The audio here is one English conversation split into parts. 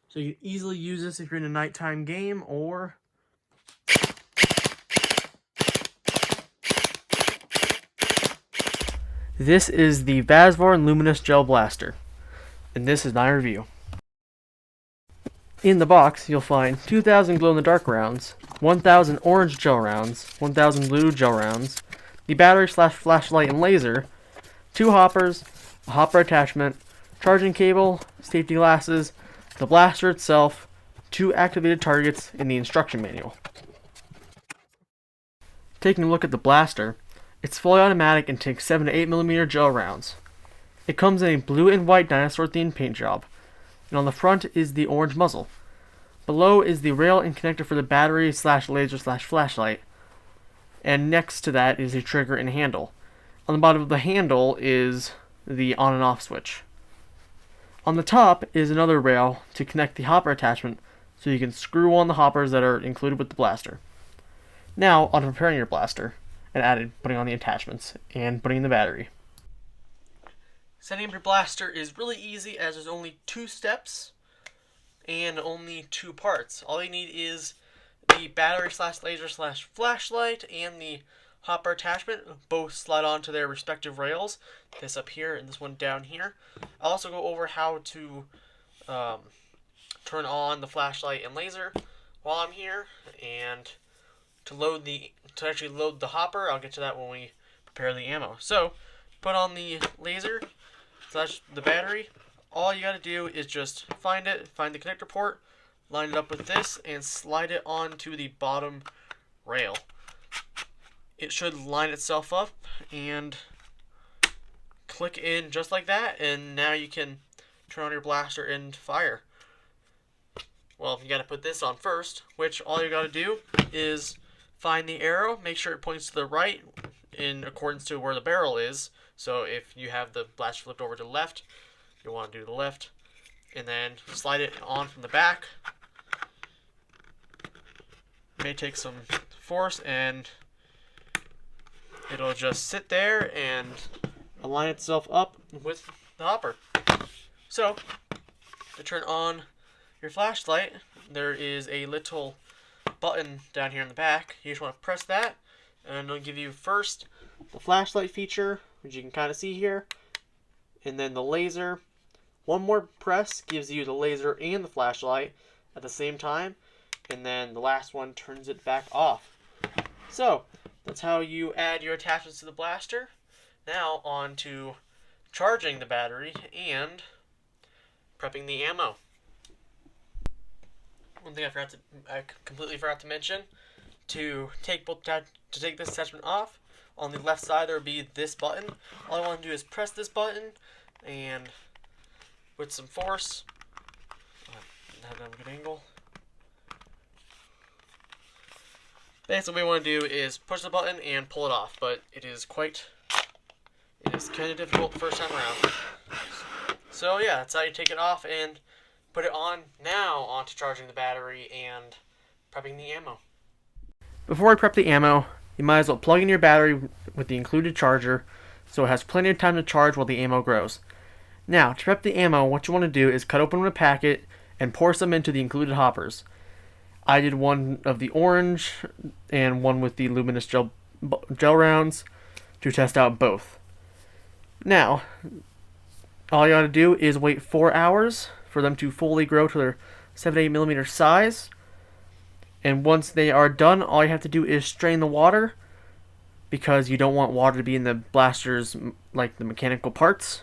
So you can easily use this if you're in a nighttime game or this is the Vasvarn Luminous Gel Blaster, and this is my review. In the box, you'll find 2,000 glow-in-the-dark rounds, 1,000 orange gel rounds, 1,000 blue gel rounds, the battery/flashlight and laser, 2 hoppers, a hopper attachment, charging cable, safety glasses, the blaster itself, 2 activated targets in the instruction manual. Taking a look at the blaster, it's fully automatic and takes 7 to 8mm gel rounds. It comes in a blue and white dinosaur themed paint job, and on the front is the orange muzzle. Below is the rail and connector for the battery/laser/flashlight, and next to that is the trigger and handle. On the bottom of the handle is the on and off switch. On the top is another rail to connect the hopper attachment so you can screw on the hoppers that are included with the blaster. Now on to preparing your blaster and putting on the attachments and putting in the battery. Setting up your blaster is really easy as there's only 2 steps and only 2 parts. All you need is the battery/laser/flashlight and the hopper attachment. Both slide onto their respective rails. This up here and this one down here. I'll also go over how to turn on the flashlight and laser while I'm here, and to actually load the hopper. I'll get to that when we prepare the ammo. So put on the laser / the battery. All you gotta do is just find the connector port, line it up with this, and slide it onto the bottom rail. It should line itself up and click in just like that, and now you can turn on your blaster and fire. Well, you gotta put this on first, which all you gotta do is find the arrow, make sure it points to the right in accordance to where the barrel is. So if you have the blaster flipped over to the left, you want to do the left, and then slide it on from the back. It may take some force, and it'll just sit there and align itself up with the hopper. So to turn on your flashlight, there is a little button down here in the back. You just want to press that, and it'll give you first the flashlight feature, which you can kind of see here, and then the laser. One more press gives you the laser and the flashlight at the same time, and then the last one turns it back off. So that's how you add your attachments to the blaster. Now on to charging the battery and prepping the ammo. One thing I completely forgot to mention, to take this attachment off, on the left side there will be this button. All I want to do is press this button, and with some force, have a good angle. Basically, what we want to do is push the button and pull it off, but it is kind of difficult the first time around. So yeah, that's how you take it off and put it on. Now on to charging the battery and prepping the ammo. Before I prep the ammo, you might as well plug in your battery with the included charger so it has plenty of time to charge while the ammo grows. Now, to prep the ammo, what you want to do is cut open a packet and pour some into the included hoppers. I did one of the orange and one with the luminous gel rounds to test out both. Now, all you gotta do is wait 4 hours for them to fully grow to their 7 to 8mm size. And once they are done, all you have to do is strain the water, because you don't want water to be in the blasters, like the mechanical parts.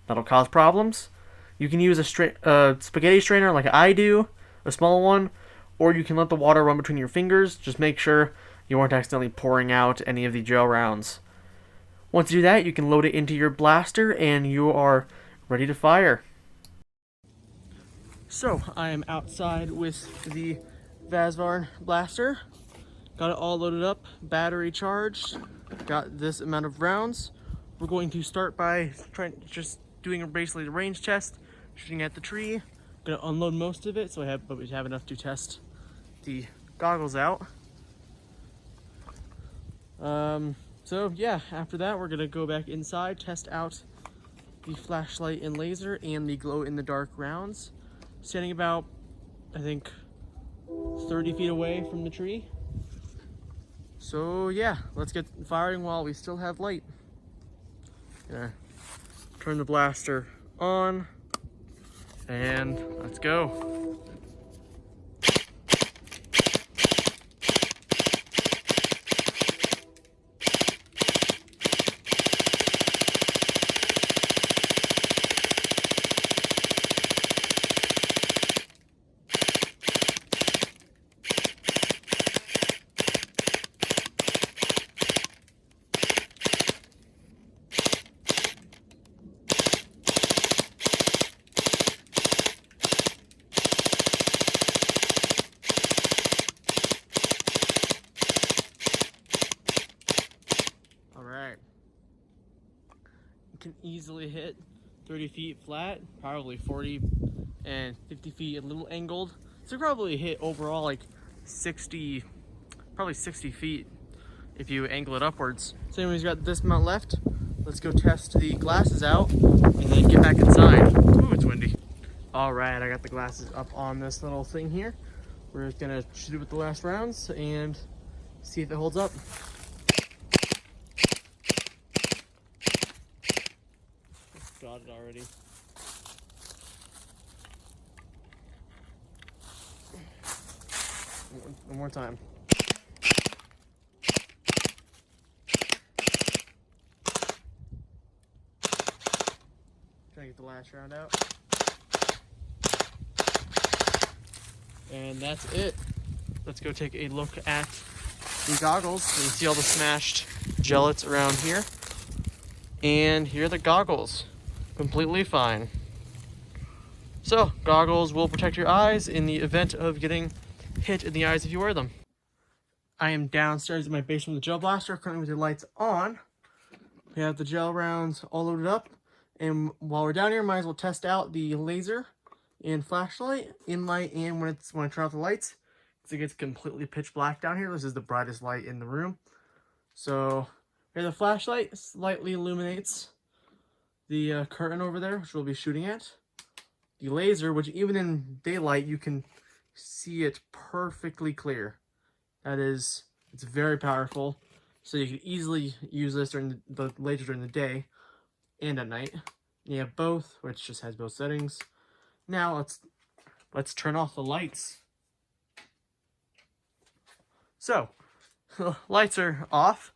That'll cause problems. You can use a spaghetti strainer like I do, a small one, or you can let the water run between your fingers. Just make sure you aren't accidentally pouring out any of the gel rounds. Once you do that, you can load it into your blaster and you are ready to fire. So, I am outside with the Vasvarn blaster. Got it all loaded up, battery charged, got this amount of rounds. We're going to start by doing basically a range test, shooting at the tree. Gonna unload most of it, but we have enough to test the goggles out. So yeah, after that we're gonna go back inside, test out the flashlight and laser and the glow in the dark rounds. Standing about I think 30 feet away from the tree. So yeah, let's get firing while we still have light. Yeah. Turn the blaster on and let's go. Can easily hit 30 feet flat, probably 40 and 50 feet a little angled. So probably hit overall like 60, probably 60 feet if you angle it upwards. So anyways, got this amount left. Let's go test the glasses out and then get back inside. Ooh, it's windy. All right, I got the glasses up on this little thing here. We're just gonna shoot it with the last rounds and see if it holds up. Got it already. One more time. Trying to get the last round out. And that's it. Let's go take a look at the goggles. You can see all the smashed gellets around here. And here are the goggles. Completely fine. So, goggles will protect your eyes in the event of getting hit in the eyes if you wear them. I am downstairs in my basement with the gel blaster, currently with the lights on. We have the gel rounds all loaded up. And while we're down here, might as well test out the laser and flashlight, in light, and when I turn off the lights, because it gets completely pitch black down here. This is the brightest light in the room. So, here the flashlight slightly illuminates the curtain over there, which we'll be shooting at. The laser, which even in daylight, you can see it perfectly clear. It's very powerful. So you can easily use this during the laser during the day and at night. You have both, which just has both settings. Now let's turn off the lights. So, lights are off.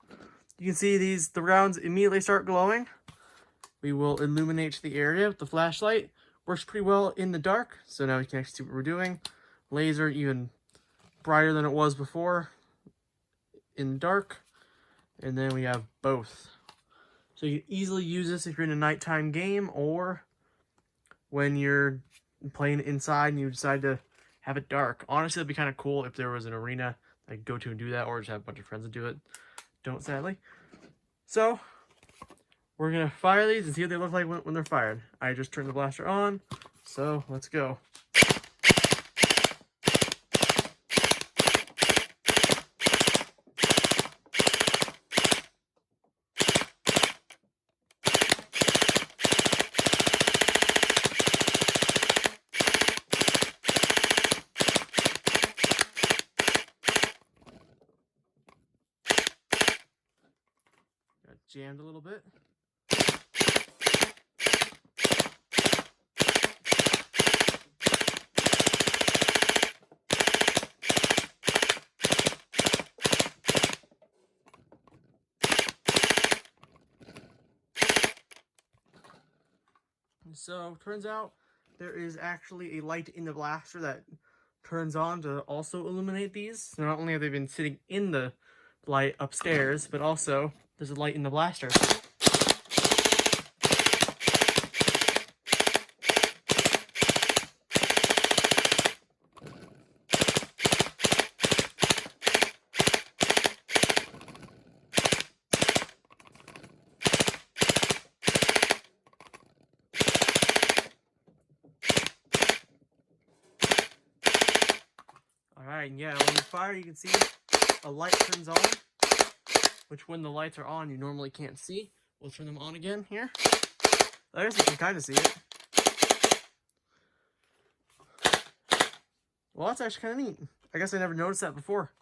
You can see the rounds immediately start glowing. We will illuminate the area with the flashlight. Works pretty well in the dark, so now we can actually see what we're doing. Laser even brighter than it was before in dark. And then we have both. So you can easily use this if you're in a nighttime game or when you're playing inside and you decide to have it dark. Honestly, it'd be kind of cool if there was an arena I could go to and do that, or just have a bunch of friends that do it. Don't, sadly. So, we're going to fire these and see what they look like when they're fired. I just turned the blaster on, so let's go. Got jammed a little bit. So, turns out there is actually a light in the blaster that turns on to also illuminate these. So not only have they been sitting in the light upstairs, but also there's a light in the blaster. Alright, and yeah, when you fire, you can see a light turns on, which when the lights are on, you normally can't see. We'll turn them on again here. I guess you can kind of see it. Well, that's actually kind of neat. I guess I never noticed that before.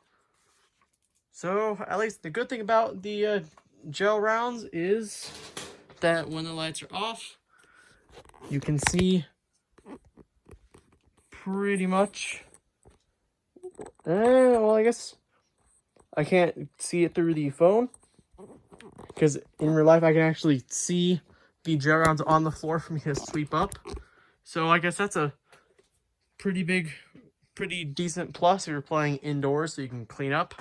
So, at least the good thing about the gel rounds is that when the lights are off, you can see pretty much. Well, I guess I can't see it through the phone, because in real life I can actually see the gel rounds on the floor for me to sweep up. So I guess that's a pretty decent plus if you're playing indoors, so you can clean up.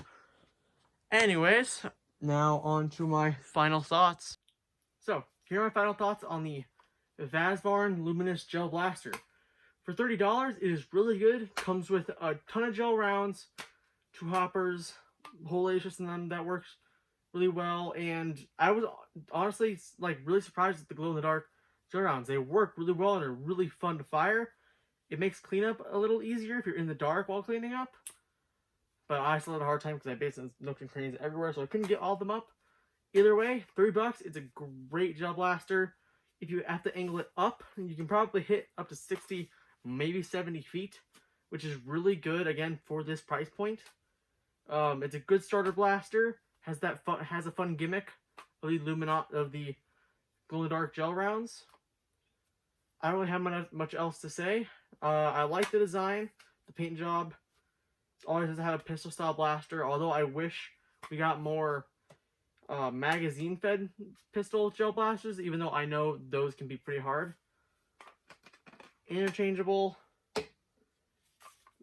Anyways, now on to my final thoughts. So, here are my final thoughts on the Vasvarn Luminous Gel Blaster. For $30, it is really good. Comes with a ton of gel rounds, 2 hoppers, whole laces in them that works really well. And I was honestly like really surprised at the glow-in-the-dark gel rounds. They work really well and are really fun to fire. It makes cleanup a little easier if you're in the dark while cleaning up. But I still had a hard time because I basically nooks and crannies everywhere, so I couldn't get all of them up. Either way, $3, it's a great gel blaster. If you have to angle it up, you can probably hit up to 60, maybe 70 feet, which is really good, again, for this price point. It's a good starter blaster, has a fun gimmick of the glow-in-the-dark gel rounds. I don't really have much else to say. I like the design, the paint job. Always has had a pistol style blaster, although I wish we got more magazine fed pistol gel blasters, even though I know those can be pretty hard. Interchangeable.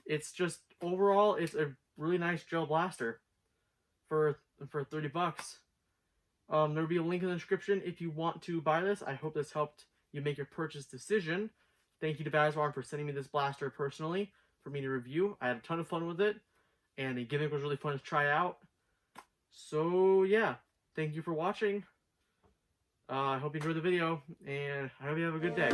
It's just overall it's a really nice gel blaster for $30. There'll be a link in the description if you want to buy this. I hope this helped you make your purchase decision. Thank you to Vasvarn for sending me this blaster personally for me to review. I had a ton of fun with it, and the gimmick was really fun to try out. So yeah, thank you for watching. I hope you enjoyed the video, and I hope you have a good day.